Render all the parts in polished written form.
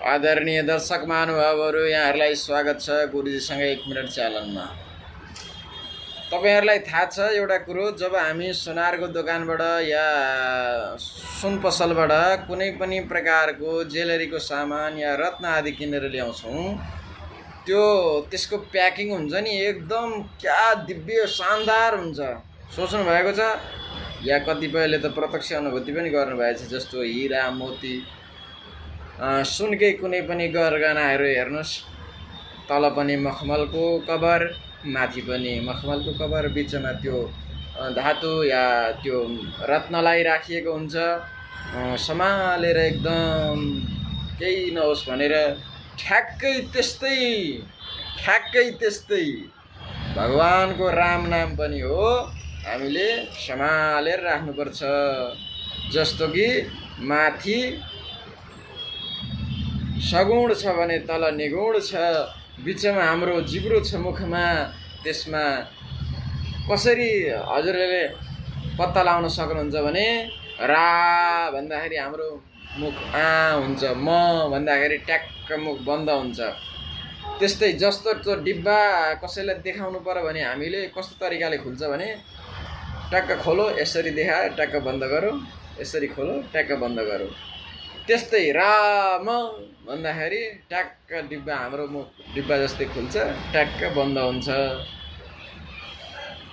आदरणीय दर्शक महानुभावहरू, यहाँहरूलाई स्वागत छ गुरुजीसँग 1 मिनट च्यानलमा। तपाईहरुलाई थाहा छ एउटा कुरो, जब हामी सुनारको दोकानबाट या सुन पसलबाट कुनै पनि प्रकारको ज्वेलरीको सामान या रत्न आदि किनेर ल्याउँछौं, त्यसको प्याकिङ हुन्छ नि एकदम क्या दिव्य शानदार हुन्छ। सोच्नु भएको छ या कतिपयले त प्रत्यक्ष अनुभूति पनि गर्नु भएको छ, जस्तो हीरा मोती सुनकै कुनै पनि गरगहनाहरू हेर्नुस्, तल पनि मखमलको कभर, माथि पनि मखमलको कभर, बिचमा त्यो धातु या त्यो रत्नलाई राखिएको हुन्छ। सम्हालेर एकदम केही नहोस् भनेर ठ्याक्कै त्यस्तै भगवानको राम नाम पनि हो, हामीले सम्हालेर राख्नुपर्छ। जस्तो कि माथि सगुण छ भने तल निगुण छ, बिचमा हाम्रो जिब्रो छ मुखमा, त्यसमा कसरी हजुरले पत्ता लगाउन सक्नुहुन्छ भने रा भन्दाखेरि हाम्रो मुख आ हुन्छ, म भन्दाखेरि ट्याक्क मुख बन्द हुन्छ। त्यस्तै जस्तो त्यो डिब्बा कसैलाई देखाउनु पर्यो भने हामीले कस्तो तरिकाले खुल्छ भने ट्याक्क खोलो, यसरी देखायो, ट्याक्क बन्द गरौ, यसरी खोलो, ट्याक्क बन्द गरौ। त्यस्तै राम भन्दाखेरि ट्याक्क डिब्बा हाम्रो मुख डिब्बा जस्तै खुल्छ, ट्याक्क बन्द हुन्छ।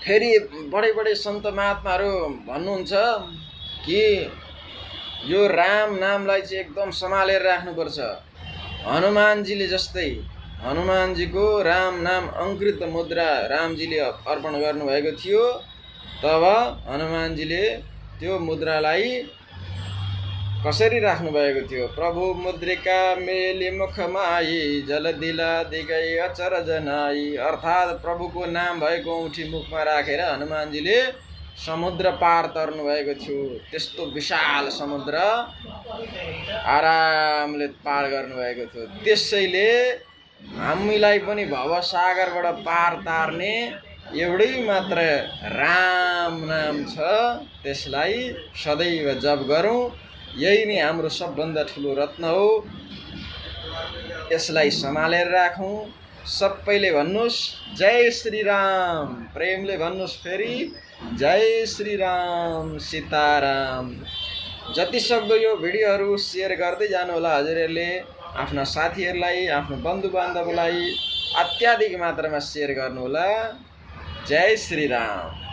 फेरि बडे सन्त महात्माहरू भन्नुहुन्छ कि यो राम नामलाई चाहिँ एकदम सम्हालेर राख्नुपर्छ। हनुमानजीले जस्तै, हनुमानजीको राम नाम अंकृत मुद्रा रामजीले अर्पण गर्नुभएको थियो, तब हनुमानजीले त्यो मुद्रालाई कसरी राख्नु भएको थियो? प्रभु मुद्रिका मेली मुखमाई, जल दिला दिगै अचर जनाई। अर्थात् प्रभुको नाम भएको औँठी मुखमा राखेर हनुमानजीले समुद्र पार तर्नु भएको थियो। त्यस्तो विशाल समुद्र आरामले पार गर्नुभएको थियो। त्यसैले हामीलाई पनि भवसागरबाट पार तार्ने एउटै मात्र राम नाम छ, त्यसलाई सदैव जप गरौँ। यही नै हाम्रो सबभन्दा ठुलो रत्न हो। यसलाई सम्हालेर राखौँ। सबैले भन्नुस् जय श्री राम, प्रेमले भन्नुस् फेरि जय श्री राम, सीताराम। जति सक्दो यो भिडियोहरू सेयर गर्दै जानु होला हजुरहरूले, आफ्ना साथीहरूलाई, आफ्नो बन्धु बान्धवलाई अत्याधिक मात्रामा सेयर गर्नु होला। जय श्री राम।